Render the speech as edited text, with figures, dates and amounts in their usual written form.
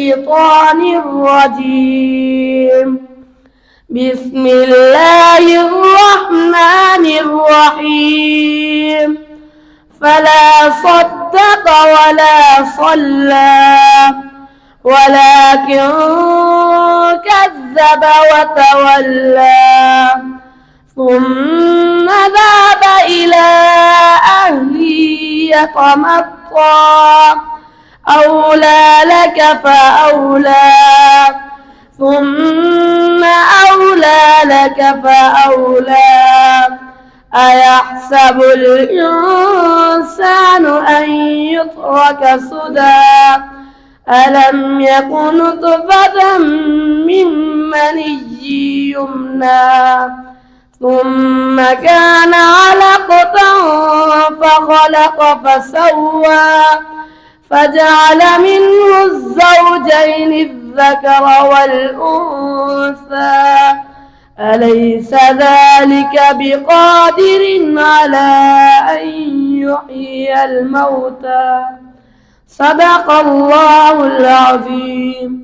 الشيطان الرجيم. بسم الله الرحمن الرحيم. فلا صدق ولا صلى ولكن كذب وتولى ثم ذهب إلى أهله يتمطى أولى لك فأولى ثم أولى لك فأولى أيحسب الإنسان أن يترك سدى ألم يكن نطفة من مني يمنى ثم كان علقة فخلق فسوى فجعل منه الزوجين الذكر والأنثى أليس ذلك بقادر على أن يحيي الموتى؟ صدق الله العظيم.